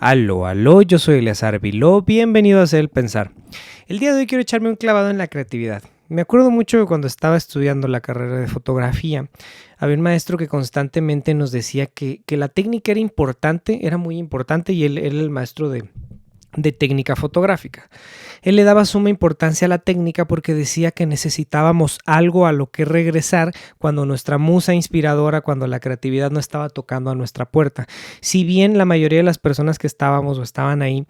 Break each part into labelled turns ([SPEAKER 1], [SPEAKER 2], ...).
[SPEAKER 1] Aló, aló, yo soy Eleazar Viló, bienvenido a Hacer el Pensar. El día de hoy quiero echarme un clavado en la creatividad. Me acuerdo mucho que cuando estaba estudiando la carrera de fotografía, había un maestro que constantemente nos decía que la técnica era importante, era muy importante, y él era el maestro de técnica fotográfica. Él le daba suma importancia a la técnica porque decía que necesitábamos algo a lo que regresar cuando nuestra musa inspiradora, cuando la creatividad no estaba tocando a nuestra puerta. Si bien la mayoría de las personas que estábamos o estaban ahí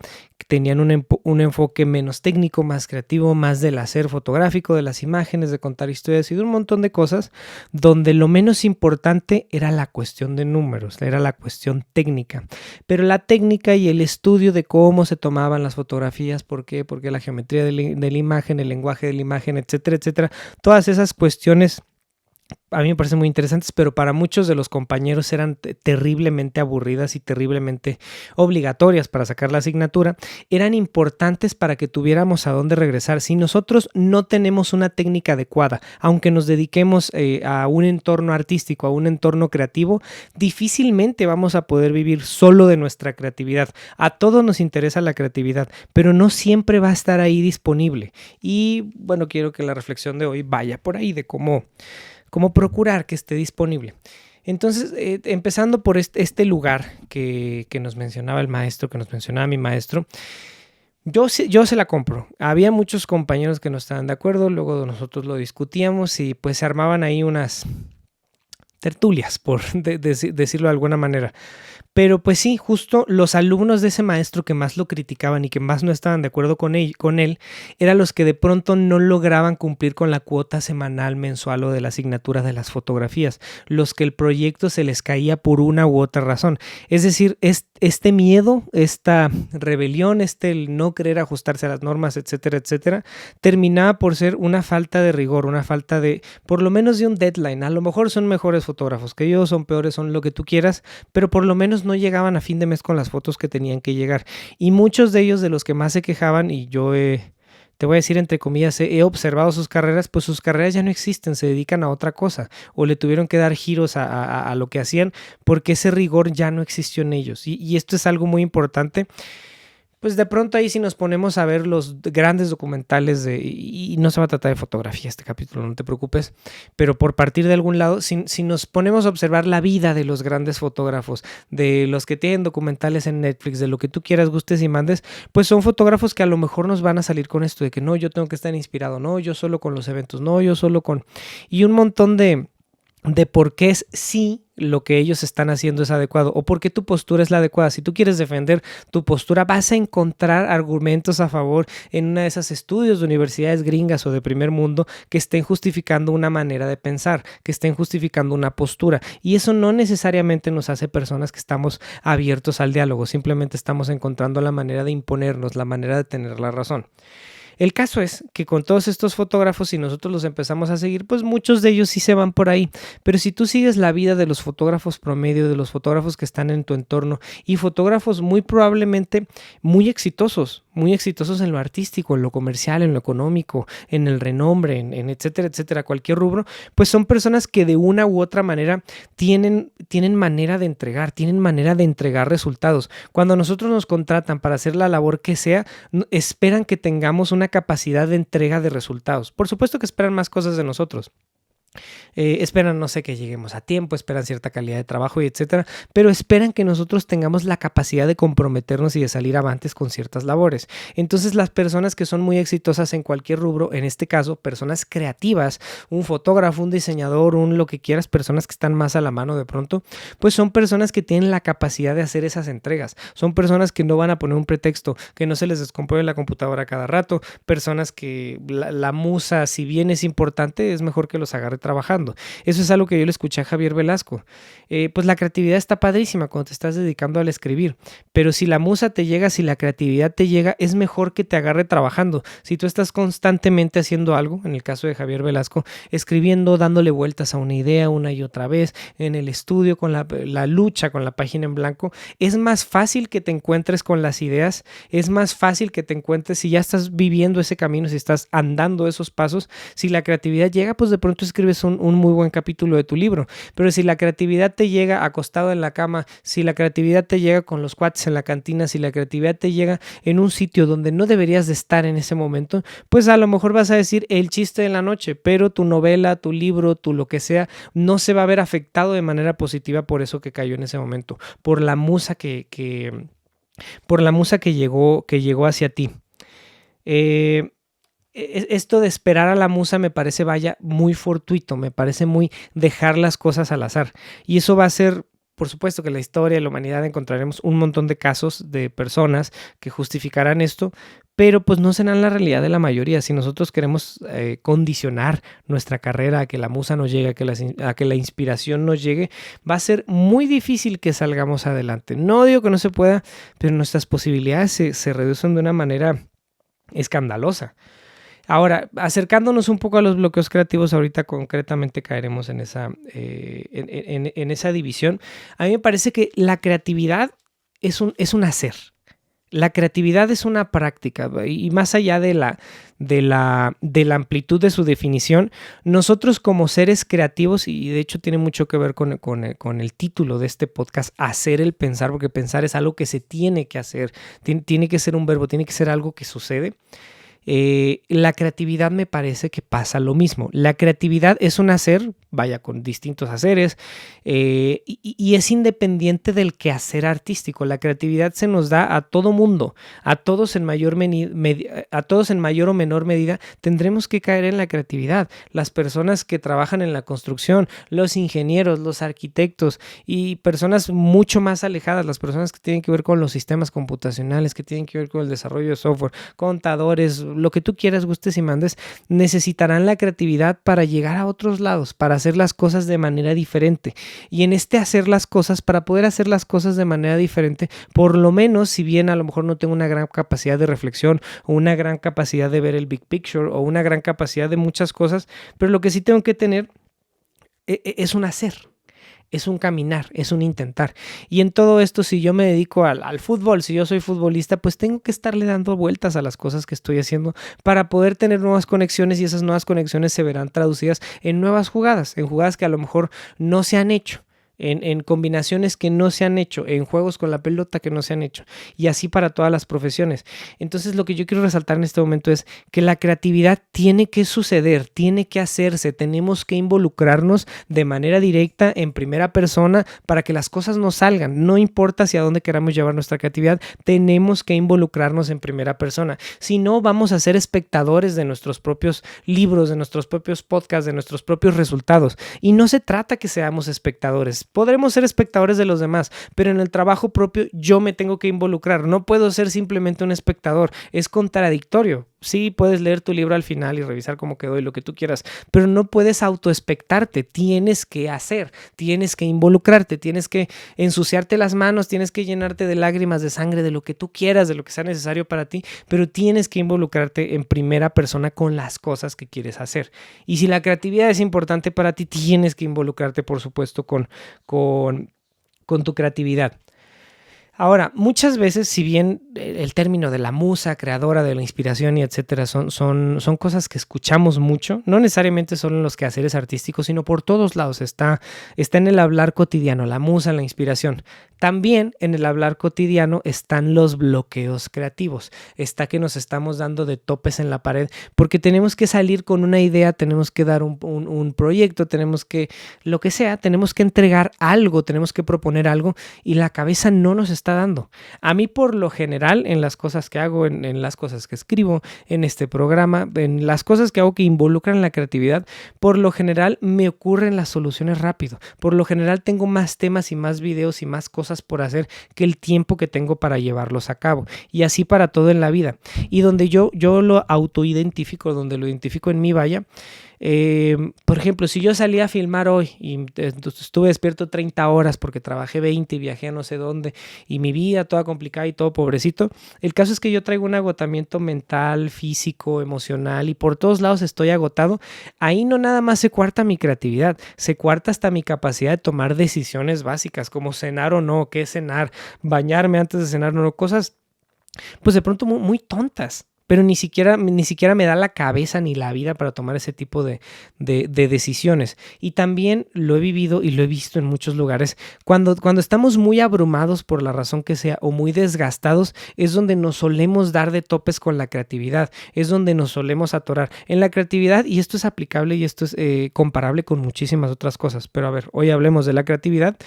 [SPEAKER 1] tenían un enfoque menos técnico, más creativo, más del hacer fotográfico, de las imágenes, de contar historias y de un montón de cosas, donde lo menos importante era la cuestión de números, era la cuestión técnica. Pero la técnica y el estudio de cómo se tomaban las fotografías, ¿por qué? Porque la geometría de la imagen, el lenguaje de la imagen, etcétera, etcétera, todas esas cuestiones a mí me parecen muy interesantes, pero para muchos de los compañeros eran terriblemente aburridas y terriblemente obligatorias para sacar la asignatura. Eran importantes para que tuviéramos a dónde regresar. Si nosotros no tenemos una técnica adecuada, aunque nos dediquemos a un entorno artístico, a un entorno creativo, difícilmente vamos a poder vivir solo de nuestra creatividad. A todos nos interesa la creatividad, pero no siempre va a estar ahí disponible. Y bueno, quiero que la reflexión de hoy vaya por ahí de cómo procurar que esté disponible. Entonces, empezando por este lugar que nos mencionaba el maestro, que nos mencionaba mi maestro, yo se la compro. Había muchos compañeros que no estaban de acuerdo, luego nosotros lo discutíamos y pues se armaban ahí unas tertulias, por decirlo de alguna manera. Pero pues sí, justo los alumnos de ese maestro que más lo criticaban y que más no estaban de acuerdo con él, eran los que de pronto no lograban cumplir con la cuota semanal, mensual o de la asignatura de las fotografías, los que el proyecto se les caía por una u otra razón. Es decir, este miedo, esta rebelión, el no querer ajustarse a las normas, etcétera, etcétera, terminaba por ser una falta de rigor, una falta de, por lo menos de un deadline. A lo mejor son mejores fotógrafos que yo, son peores, son lo que tú quieras, pero por lo menos no llegaban a fin de mes con las fotos que tenían que llegar. Y muchos de ellos, de los que más se quejaban, y yo te voy a decir entre comillas, he observado sus carreras, pues sus carreras ya no existen, se dedican a otra cosa o le tuvieron que dar giros a lo que hacían porque ese rigor ya no existió en ellos. Y esto es algo muy importante. Pues de pronto ahí si nos ponemos a ver los grandes documentales y no se va a tratar de fotografía este capítulo, no te preocupes, pero por partir de algún lado, si nos ponemos a observar la vida de los grandes fotógrafos, de los que tienen documentales en Netflix, de lo que tú quieras, gustes y mandes, pues son fotógrafos que a lo mejor nos van a salir con esto de que no, yo tengo que estar inspirado, no, yo solo con los eventos, no, yo solo con... Y un montón de por qué es sí lo que ellos están haciendo es adecuado o por qué tu postura es la adecuada. Si tú quieres defender tu postura, vas a encontrar argumentos a favor en una de esas estudios de universidades gringas o de primer mundo que estén justificando una manera de pensar, que estén justificando una postura. Y eso no necesariamente nos hace personas que estamos abiertos al diálogo, simplemente estamos encontrando la manera de imponernos, la manera de tener la razón. El caso es que con todos estos fotógrafos, si nosotros los empezamos a seguir, pues muchos de ellos sí se van por ahí. Pero si tú sigues la vida de los fotógrafos promedio, de los fotógrafos que están en tu entorno y fotógrafos muy probablemente muy exitosos en lo artístico, en lo comercial, en lo económico, en el renombre, en etcétera, etcétera, cualquier rubro, pues son personas que de una u otra manera tienen manera de entregar, tienen manera de entregar resultados. Cuando nosotros nos contratan para hacer la labor que sea, esperan que tengamos una capacidad de entrega de resultados. Por supuesto que esperan más cosas de nosotros. Esperan, no sé, que lleguemos a tiempo, esperan cierta calidad de trabajo y etcétera, pero esperan que nosotros tengamos la capacidad de comprometernos y de salir avantes con ciertas labores. Entonces las personas que son muy exitosas en cualquier rubro, en este caso personas creativas, un fotógrafo, un diseñador, un lo que quieras, personas que están más a la mano de pronto, pues son personas que tienen la capacidad de hacer esas entregas, son personas que no van a poner un pretexto, que no se les descompone la computadora cada rato, personas que la musa, si bien es importante, es mejor que los agarre trabajando. Eso es algo que yo le escuché a Javier Velasco. Pues la creatividad está padrísima cuando te estás dedicando al escribir, pero si la musa te llega, si la creatividad te llega, es mejor que te agarre trabajando. Si tú estás constantemente haciendo algo, en el caso de Javier Velasco, escribiendo, dándole vueltas a una idea una y otra vez, en el estudio, con la lucha, con la página en blanco, es más fácil que te encuentres con las ideas, es más fácil que te encuentres si ya estás viviendo ese camino, si estás andando esos pasos, si la creatividad llega, pues de pronto escribes escribes un muy buen capítulo de tu libro. Pero si la creatividad te llega acostado en la cama, si la creatividad te llega con los cuates en la cantina, si la creatividad te llega en un sitio donde no deberías de estar en ese momento, pues a lo mejor vas a decir el chiste de la noche, pero tu novela, tu libro, tu lo que sea, no se va a ver afectado de manera positiva por eso que cayó en ese momento, por la musa por la musa que llegó hacia ti. Esto de esperar a la musa me parece, vaya, muy fortuito, me parece muy dejar las cosas al azar. Y eso va a ser, por supuesto que en la historia de la humanidad encontraremos un montón de casos de personas que justificarán esto, pero pues no serán la realidad de la mayoría. Si nosotros queremos condicionar nuestra carrera a que la musa nos llegue, a que la inspiración nos llegue, va a ser muy difícil que salgamos adelante. No digo que no se pueda, pero nuestras posibilidades se reducen de una manera escandalosa. Ahora, acercándonos un poco a los bloqueos creativos, ahorita concretamente caeremos en en esa división. A mí me parece que la creatividad es un hacer. La creatividad es una práctica y más allá de la amplitud de su definición, nosotros como seres creativos, y de hecho tiene mucho que ver con el título de este podcast, hacer el pensar, porque pensar es algo que se tiene que hacer, tiene que ser un verbo, tiene que ser algo que sucede. La creatividad me parece que pasa lo mismo. La creatividad es un hacer, vaya, con distintos haceres, y es independiente del quehacer artístico. La creatividad se nos da a todo mundo, a todos en mayor o menor medida tendremos que caer en la creatividad. Las personas que trabajan en la construcción, los ingenieros, los arquitectos y personas mucho más alejadas, las personas que tienen que ver con los sistemas computacionales, que tienen que ver con el desarrollo de software, contadores, lo que tú quieras, gustes y mandes, necesitarán la creatividad para llegar a otros lados, para hacer las cosas de manera diferente. Y en este hacer las cosas, para poder hacer las cosas de manera diferente, por lo menos, si bien a lo mejor no tengo una gran capacidad de reflexión o una gran capacidad de ver el big picture o una gran capacidad de muchas cosas, pero lo que sí tengo que tener es un hacer. Es un caminar, es un intentar. Y en todo esto, si yo me dedico al fútbol, si yo soy futbolista, pues tengo que estarle dando vueltas a las cosas que estoy haciendo para poder tener nuevas conexiones, y esas nuevas conexiones se verán traducidas en nuevas jugadas, en jugadas que a lo mejor no se han hecho. En combinaciones que no se han hecho, en juegos con la pelota que no se han hecho, y así para todas las profesiones. Entonces lo que yo quiero resaltar en este momento es que la creatividad tiene que suceder, tiene que hacerse, tenemos que involucrarnos de manera directa en primera persona para que las cosas nos salgan. No importa hacia dónde queramos llevar nuestra creatividad, tenemos que involucrarnos en primera persona. Si no, vamos a ser espectadores de nuestros propios libros, de nuestros propios podcasts, de nuestros propios resultados. Y no se trata que seamos espectadores. Podremos ser espectadores de los demás, pero en el trabajo propio yo me tengo que involucrar. No puedo ser simplemente un espectador. Es contradictorio. Sí, puedes leer tu libro al final y revisar cómo quedó y lo que tú quieras, pero no puedes autoespectarte. Tienes que hacer, tienes que involucrarte, tienes que ensuciarte las manos, tienes que llenarte de lágrimas, de sangre, de lo que tú quieras, de lo que sea necesario para ti, pero tienes que involucrarte en primera persona con las cosas que quieres hacer. Y si la creatividad es importante para ti, tienes que involucrarte, por supuesto, con tu creatividad. Ahora, muchas veces, si bien el término de la musa creadora, de la inspiración y etcétera son cosas que escuchamos mucho, no necesariamente solo en los quehaceres artísticos, sino por todos lados está en el hablar cotidiano, la musa, la inspiración. También en el hablar cotidiano están los bloqueos creativos. Está que nos estamos dando de topes en la pared porque tenemos que salir con una idea, tenemos que dar un proyecto, tenemos que, lo que sea, tenemos que entregar algo, tenemos que proponer algo y la cabeza no nos está dando. A mí, por lo general, en las cosas que hago, en las cosas que escribo, en este programa, en las cosas que hago que involucran la creatividad, por lo general me ocurren las soluciones rápido. Por lo general tengo más temas y más videos y más cosas por hacer que el tiempo que tengo para llevarlos a cabo. Y así para todo en la vida. Y donde yo lo autoidentifico, donde lo identifico en mí, vaya. Por ejemplo, si yo salí a filmar hoy y estuve despierto 30 horas porque trabajé 20 y viajé a no sé dónde y mi vida toda complicada y todo pobrecito, el caso es que yo traigo un agotamiento mental, físico, emocional y por todos lados estoy agotado. Ahí no nada más se cuarta mi creatividad, se cuarta hasta mi capacidad de tomar decisiones básicas como cenar o no, qué cenar, bañarme antes de cenar o no, cosas pues de pronto muy, muy tontas. pero ni siquiera me da la cabeza ni la vida para tomar ese tipo de decisiones. Y también lo he vivido y lo he visto en muchos lugares. Cuando estamos muy abrumados por la razón que sea o muy desgastados, es donde nos solemos dar de topes con la creatividad, es donde nos solemos atorar. En la creatividad, y esto es aplicable y esto es comparable con muchísimas otras cosas, pero a ver, hoy hablemos de la creatividad.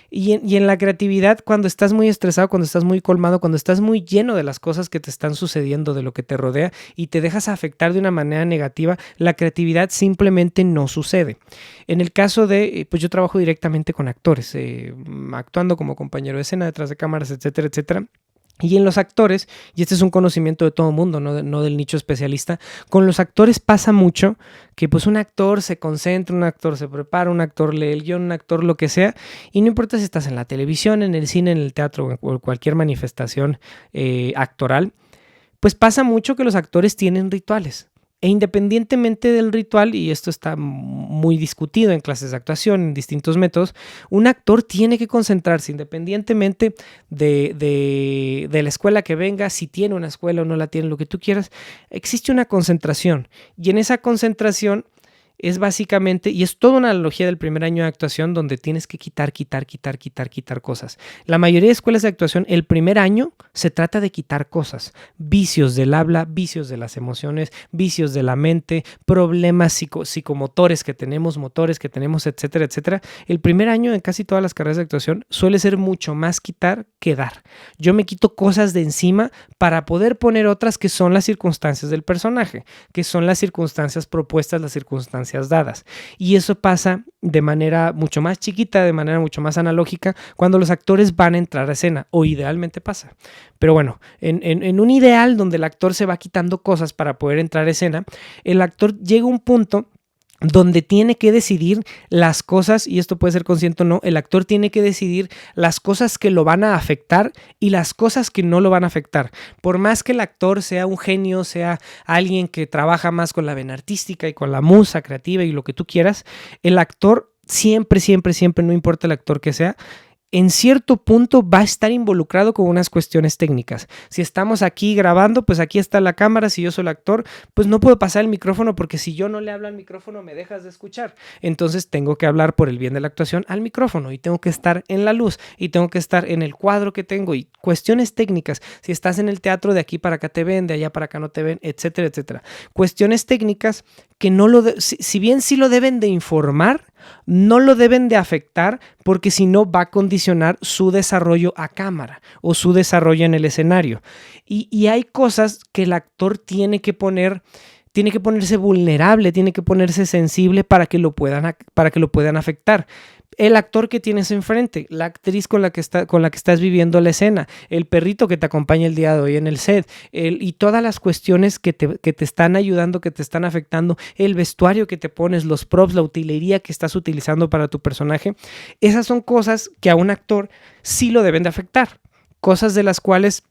[SPEAKER 1] Y en la creatividad, cuando estás muy estresado, cuando estás muy colmado, cuando estás muy lleno de las cosas que te están sucediendo, de lo que te rodea y te dejas afectar de una manera negativa, la creatividad simplemente no sucede. En el caso de, pues yo trabajo directamente con actores, actuando como compañero de escena, detrás de cámaras, etcétera, etcétera. Y en los actores, y este es un conocimiento de todo mundo, no del nicho especialista, con los actores pasa mucho que pues un actor se concentra, un actor se prepara, un actor lee el guión, un actor lo que sea, y no importa si estás en la televisión, en el cine, en el teatro o en cualquier manifestación actoral, pues pasa mucho que los actores tienen rituales. E independientemente del ritual, y esto está muy discutido en clases de actuación, en distintos métodos, un actor tiene que concentrarse independientemente de la escuela que venga, si tiene una escuela o no la tiene, lo que tú quieras, existe una concentración. Y en esa concentración es básicamente, y es toda una analogía del primer año de actuación donde tienes que quitar cosas. La mayoría de escuelas de actuación, el primer año se trata de quitar cosas, vicios del habla, vicios de las emociones, vicios de la mente, problemas psicomotores que tenemos, motores que tenemos, etcétera, etcétera. El primer año en casi todas las carreras de actuación suele ser mucho más quitar que dar. Yo me quito cosas de encima para poder poner otras que son las circunstancias del personaje, que son las circunstancias propuestas, las circunstancias dadas. Y eso pasa de manera mucho más chiquita, de manera mucho más analógica, cuando los actores van a entrar a escena, o idealmente pasa. Pero bueno, en un ideal donde el actor se va quitando cosas para poder entrar a escena, el actor llega a un punto donde tiene que decidir las cosas, y esto puede ser consciente o no, el actor tiene que decidir las cosas que lo van a afectar y las cosas que no lo van a afectar. Por más que el actor sea un genio, sea alguien que trabaja más con la vena artística y con la musa creativa y lo que tú quieras, el actor siempre, no importa el actor que sea, en cierto punto va a estar involucrado con unas cuestiones técnicas. Si estamos aquí grabando, pues aquí está la cámara. Si yo soy el actor, pues no puedo pasar el micrófono porque si yo no le hablo al micrófono me dejas de escuchar. Entonces tengo que hablar por el bien de la actuación al micrófono y tengo que estar en la luz y tengo que estar en el cuadro que tengo y cuestiones técnicas. Si estás en el teatro, de aquí para acá te ven, de allá para acá no te ven, etcétera, etcétera. Cuestiones técnicas que no si bien sí lo deben de informar, no lo deben de afectar porque si no va a condicionar su desarrollo a cámara o su desarrollo en el escenario. Y hay cosas que el actor tiene que ponerse vulnerable, tiene que ponerse sensible para que lo puedan afectar. El actor que tienes enfrente, la actriz con la que estás viviendo la escena, el perrito que te acompaña el día de hoy en el set, y todas las cuestiones que te están ayudando, que te están afectando, el vestuario que te pones, los props, la utilería que estás utilizando para tu personaje, esas son cosas que a un actor sí lo deben de afectar, cosas de las cuales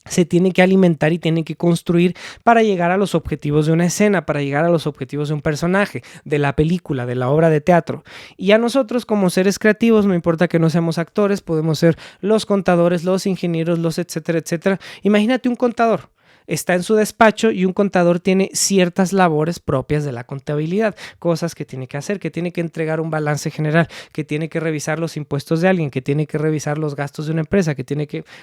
[SPEAKER 1] se tiene que alimentar y tiene que construir para llegar a los objetivos de una escena, para llegar a los objetivos de un personaje, de la película, de la obra de teatro. Y a nosotros como seres creativos, no importa que no seamos actores, podemos ser los contadores, los ingenieros, los etcétera, etcétera. Imagínate un contador. Está en su despacho y un contador tiene ciertas labores propias de la contabilidad, cosas que tiene que hacer, que tiene que entregar un balance general, que tiene que revisar los impuestos de alguien, que tiene que revisar los gastos de una empresa,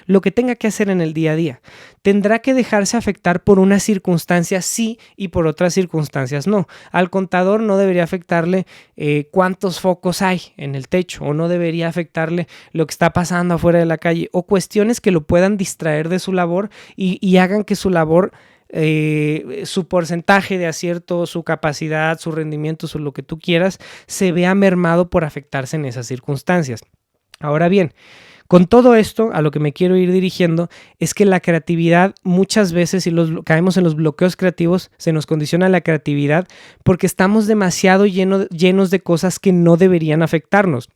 [SPEAKER 1] lo que tenga que hacer en el día a día. Tendrá que dejarse afectar por unas circunstancias sí y por otras circunstancias no. Al contador no debería afectarle cuántos focos hay en el techo, o no debería afectarle lo que está pasando afuera de la calle, o cuestiones que lo puedan distraer de su labor y hagan que su labor, su porcentaje de acierto, su capacidad, su rendimiento, lo que tú quieras, se vea mermado por afectarse en esas circunstancias. Ahora bien, con todo esto, a lo que me quiero ir dirigiendo es que la creatividad muchas veces, si caemos en los bloqueos creativos, se nos condiciona la creatividad porque estamos demasiado llenos de cosas que no deberían afectarnos.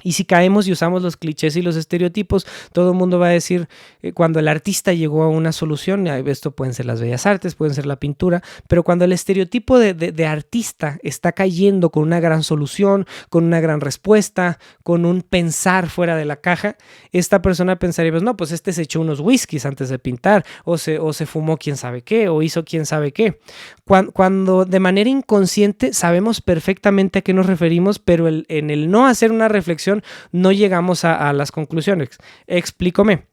[SPEAKER 1] Y si caemos y usamos los clichés y los estereotipos, todo el mundo va a decir, cuando el artista llegó a una solución, esto pueden ser las bellas artes, pueden ser la pintura, pero cuando el estereotipo de artista está cayendo con una gran solución, con una gran respuesta, con un pensar fuera de la caja, esta persona pensaría, pues no, pues este se echó unos whiskies antes de pintar, o se fumó quién sabe qué, o hizo quién sabe qué. Cuando de manera inconsciente sabemos perfectamente a qué nos referimos, pero en el no hacer una reflexión, no llegamos a las conclusiones. Explícame.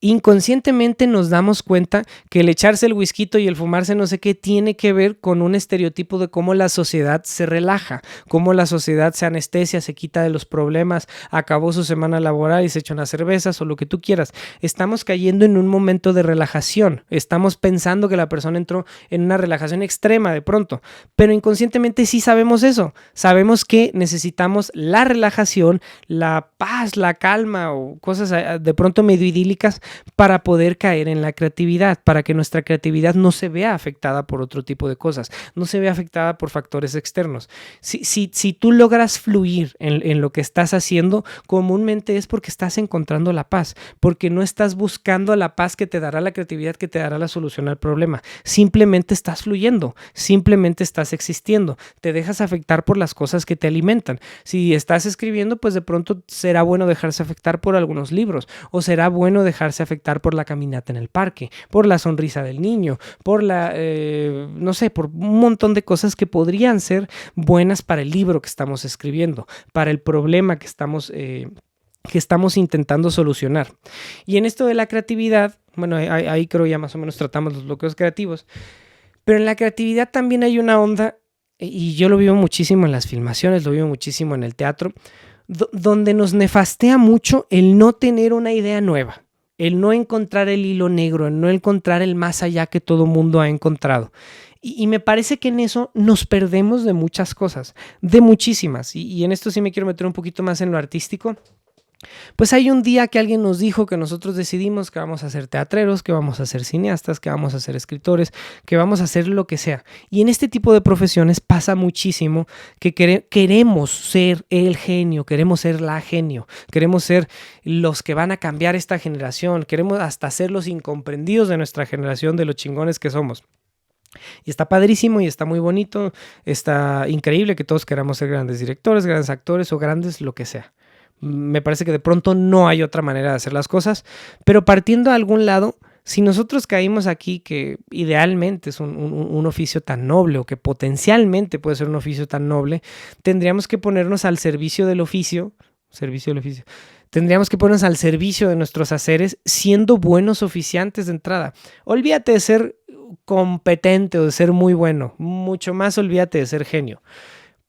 [SPEAKER 1] Inconscientemente nos damos cuenta que el echarse el whisky y el fumarse no sé qué tiene que ver con un estereotipo de cómo la sociedad se relaja, cómo la sociedad se anestesia, se quita de los problemas, acabó su semana laboral y se echa unas cervezas o lo que tú quieras. Estamos cayendo en un momento de relajación, estamos pensando que la persona entró en una relajación extrema de pronto, pero inconscientemente sí sabemos eso, sabemos que necesitamos la relajación, la paz, la calma o cosas de pronto medio idílicas para poder caer en la creatividad, para que nuestra creatividad no se vea afectada por otro tipo de cosas, no se vea afectada por factores externos. Si tú logras fluir en lo que estás haciendo, comúnmente es porque estás encontrando la paz, porque no estás buscando la paz que te dará la creatividad, que te dará la solución al problema. Simplemente estás fluyendo, simplemente estás existiendo, te dejas afectar por las cosas que te alimentan. Si estás escribiendo, pues de pronto será bueno dejarse afectar por algunos libros, o será bueno dejarse afectar por la caminata en el parque, por la sonrisa del niño, por no sé, por un montón de cosas que podrían ser buenas para el libro que estamos escribiendo, para el problema que estamos intentando solucionar. Y en esto de la creatividad, bueno, ahí creo ya más o menos tratamos los bloqueos creativos, pero en la creatividad también hay una onda, y yo lo vivo muchísimo en las filmaciones, lo vivo muchísimo en el teatro, donde nos nefastea mucho el no tener una idea nueva, el no encontrar el hilo negro, el no encontrar el más allá que todo mundo ha encontrado. Y me parece que en eso nos perdemos de muchas cosas, de muchísimas. Y en esto sí me quiero meter un poquito más en lo artístico. Pues hay un día que alguien nos dijo que nosotros decidimos que vamos a ser teatreros, que vamos a ser cineastas, que vamos a ser escritores, que vamos a hacer lo que sea. Y en este tipo de profesiones pasa muchísimo que queremos ser el genio, queremos ser la genio, queremos ser los que van a cambiar esta generación, queremos hasta ser los incomprendidos de nuestra generación, de los chingones que somos. Y está padrísimo y está muy bonito, está increíble que todos queramos ser grandes directores, grandes actores o grandes lo que sea. Me parece que de pronto no hay otra manera de hacer las cosas, pero partiendo de algún lado, si nosotros caímos aquí que idealmente es un oficio tan noble o que potencialmente puede ser un oficio tan noble, tendríamos que ponernos al servicio del oficio, tendríamos que ponernos al servicio de nuestros haceres siendo buenos oficiantes de entrada. Olvídate de ser competente o de ser muy bueno, mucho más olvídate de ser genio,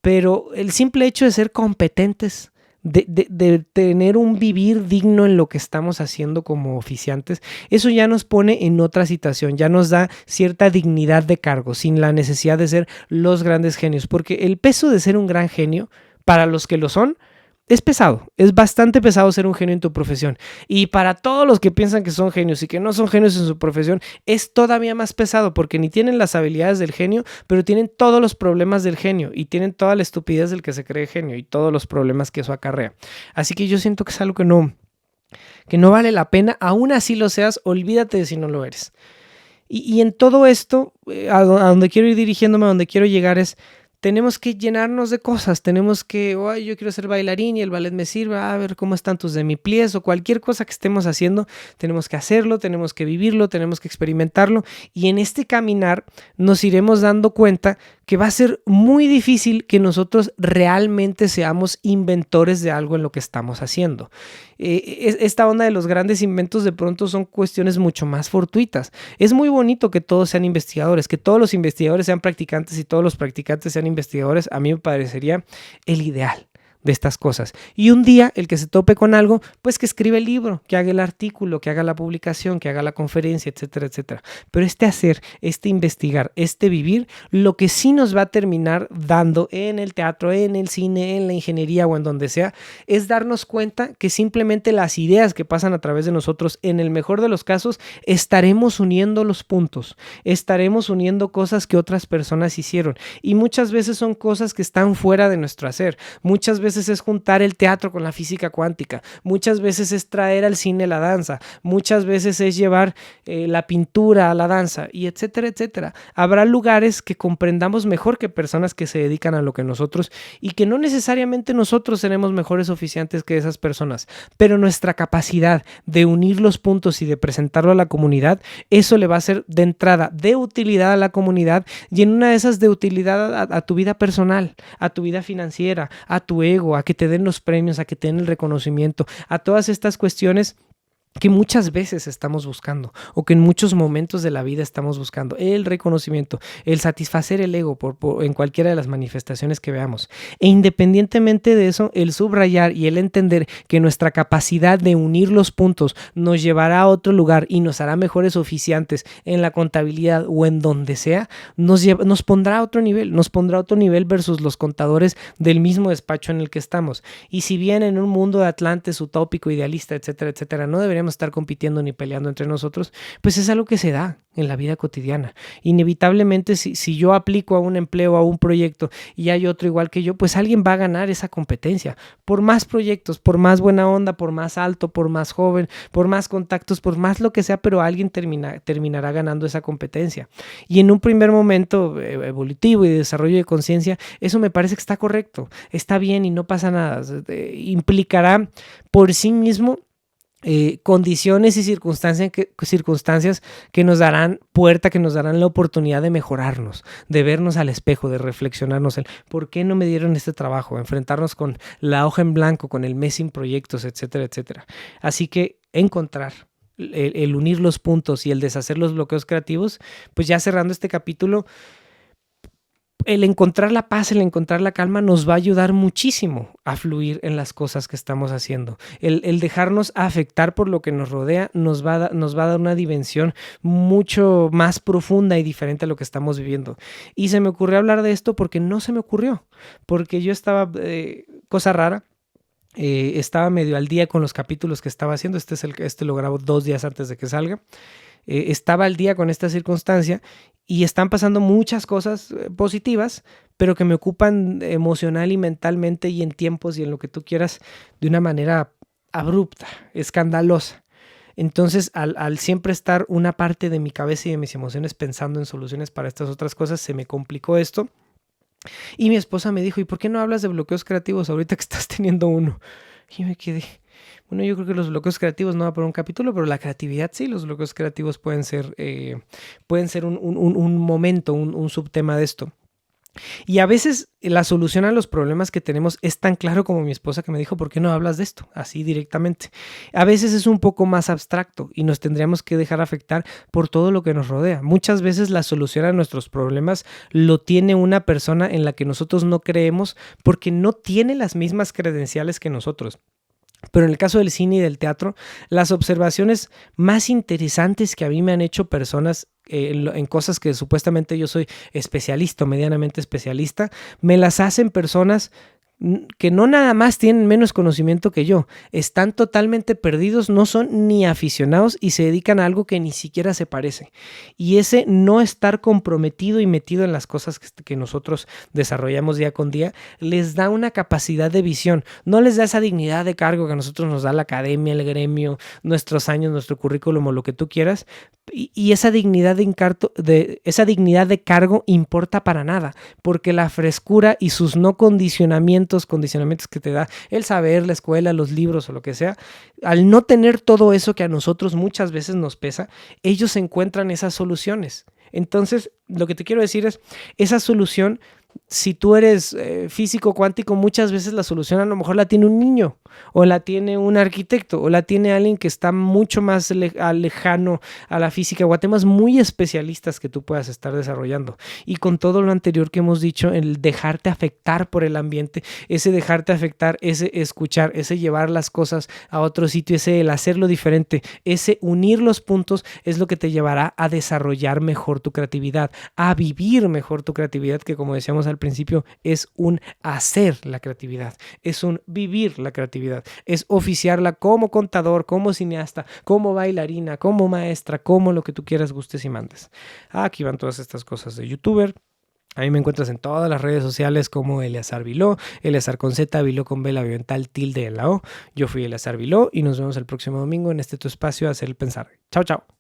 [SPEAKER 1] pero el simple hecho de ser competentes, de tener un vivir digno en lo que estamos haciendo como oficiantes, eso ya nos pone en otra situación, ya nos da cierta dignidad de cargo, sin la necesidad de ser los grandes genios, porque el peso de ser un gran genio, para los que lo son, es pesado, es bastante pesado ser un genio en tu profesión. Y para todos los que piensan que son genios y que no son genios en su profesión, es todavía más pesado porque ni tienen las habilidades del genio, pero tienen todos los problemas del genio y tienen toda la estupidez del que se cree genio y todos los problemas que eso acarrea. Así que yo siento que es algo que no vale la pena, aún así lo seas, olvídate de si no lo eres. Y en todo esto, a donde quiero ir dirigiéndome, a donde quiero llegar es, tenemos que llenarnos de cosas, tenemos que, yo quiero ser bailarín y el ballet me sirve, a ver cómo están tus demi-pliés o cualquier cosa que estemos haciendo, tenemos que hacerlo, tenemos que vivirlo, tenemos que experimentarlo y en este caminar nos iremos dando cuenta que va a ser muy difícil que nosotros realmente seamos inventores de algo en lo que estamos haciendo. Esta onda de los grandes inventos de pronto son cuestiones mucho más fortuitas. Es muy bonito que todos sean investigadores, que todos los investigadores sean practicantes y todos los practicantes sean investigadores. A mí me parecería el ideal de estas cosas. Y un día el que se tope con algo, pues que escriba el libro, que haga el artículo, que haga la publicación, que haga la conferencia, etcétera, etcétera. Pero este hacer, este investigar, este vivir, lo que sí nos va a terminar dando en el teatro, en el cine, en la ingeniería o en donde sea, es darnos cuenta que simplemente las ideas que pasan a través de nosotros, en el mejor de los casos, estaremos uniendo los puntos, estaremos uniendo cosas que otras personas hicieron. Y muchas veces son cosas que están fuera de nuestro hacer. Muchas veces veces es juntar el teatro con la física cuántica, muchas veces es traer al cine la danza, muchas veces es llevar la pintura a la danza, y etcétera, etcétera. Habrá lugares que comprendamos mejor que personas que se dedican a lo que nosotros, y que no necesariamente nosotros seremos mejores oficiantes que esas personas, pero nuestra capacidad de unir los puntos y de presentarlo a la comunidad, eso le va a ser de entrada de utilidad a la comunidad, y en una de esas de utilidad a tu vida personal, a tu vida financiera, a tu ego, a que te den los premios, a que te den el reconocimiento, a todas estas cuestiones que muchas veces estamos buscando, o que en muchos momentos de la vida estamos buscando: el reconocimiento, el satisfacer el ego en cualquiera de las manifestaciones que veamos. E independientemente de eso, el subrayar y el entender que nuestra capacidad de unir los puntos nos llevará a otro lugar y nos hará mejores oficiantes en la contabilidad o en donde sea, nos pondrá a otro nivel, versus los contadores del mismo despacho en el que estamos. Y si bien en un mundo de Atlantes utópico, idealista, etcétera, etcétera, no deberíamos estar compitiendo ni peleando entre nosotros, pues es algo que se da en la vida cotidiana. Inevitablemente, si yo aplico a un empleo, a un proyecto, y hay otro igual que yo, pues alguien va a ganar esa competencia. Por más proyectos, por más buena onda, por más alto, por más joven, por más contactos, por más lo que sea, pero alguien terminará ganando esa competencia. Y en un primer momento evolutivo y de desarrollo de conciencia, eso me parece que está correcto, está bien y no pasa nada. Implicará por sí mismo condiciones y circunstancias que nos darán puerta, que nos darán la oportunidad de mejorarnos, de vernos al espejo, de reflexionarnos el por qué no me dieron este trabajo, enfrentarnos con la hoja en blanco, con el mes sin proyectos, etcétera, etcétera. Así que encontrar el unir los puntos y el deshacer los bloqueos creativos, pues ya cerrando este capítulo, el encontrar la paz, el encontrar la calma nos va a ayudar muchísimo a fluir en las cosas que estamos haciendo. El dejarnos afectar por lo que nos rodea nos va a dar una dimensión mucho más profunda y diferente a lo que estamos viviendo. Y se me ocurrió hablar de esto porque no se me ocurrió, porque yo estaba, cosa rara, estaba medio al día con los capítulos que estaba haciendo. Este lo grabo 2 días antes de que salga. Estaba al día con esta circunstancia y están pasando muchas cosas positivas, pero que me ocupan emocional y mentalmente y en tiempos y en lo que tú quieras de una manera abrupta, escandalosa. Entonces, al siempre estar una parte de mi cabeza y de mis emociones pensando en soluciones para estas otras cosas, se me complicó esto. Y mi esposa me dijo: ¿y por qué no hablas de bloqueos creativos ahorita que estás teniendo uno? Y me quedé, bueno, yo creo que los bloqueos creativos no va por un capítulo, pero la creatividad sí. Los bloqueos creativos pueden ser un momento, un subtema de esto. Y a veces la solución a los problemas que tenemos es tan claro como mi esposa, que me dijo: ¿por qué no hablas de esto? Así directamente. A veces es un poco más abstracto y nos tendríamos que dejar afectar por todo lo que nos rodea. Muchas veces la solución a nuestros problemas lo tiene una persona en la que nosotros no creemos porque no tiene las mismas credenciales que nosotros. Pero en el caso del cine y del teatro, las observaciones más interesantes que a mí me han hecho personas en cosas que supuestamente yo soy especialista o medianamente especialista, me las hacen personas que no nada más tienen menos conocimiento que yo, están totalmente perdidos, no son ni aficionados y se dedican a algo que ni siquiera se parece. Y ese no estar comprometido y metido en las cosas que nosotros desarrollamos día con día, les da una capacidad de visión, no les da esa dignidad de cargo que a nosotros nos da la academia, el gremio, nuestros años, nuestro currículum o lo que tú quieras, y esa dignidad de cargo importa para nada, porque la frescura y sus no condicionamientos que te da el saber, la escuela, los libros o lo que sea, al no tener todo eso que a nosotros muchas veces nos pesa, ellos encuentran esas soluciones. Entonces, lo que te quiero decir es, esa solución, si tú eres físico cuántico, muchas veces la solución a lo mejor la tiene un niño, o la tiene un arquitecto, o la tiene alguien que está mucho más lejano a la física, o a temas muy especialistas que tú puedas estar desarrollando. Y con todo lo anterior que hemos dicho, el dejarte afectar por el ambiente, ese dejarte afectar, ese escuchar, ese llevar las cosas a otro sitio, ese el hacerlo diferente, ese unir los puntos, es lo que te llevará a desarrollar mejor tu creatividad, a vivir mejor tu creatividad, que como decíamos al principio, es un hacer la creatividad, es un vivir la creatividad, es oficiarla como contador, como cineasta, como bailarina, como maestra, como lo que tú quieras, gustes y mandes. Aquí van todas estas cosas de youtuber, A mí me encuentras en todas las redes sociales como Eleazar Viló, Eleazar con Z, Viló con B, la Vivental, tilde en la O. Yo fui Eleazar Viló y nos vemos el próximo domingo en este tu espacio Hacer el Pensar. Chao, chao.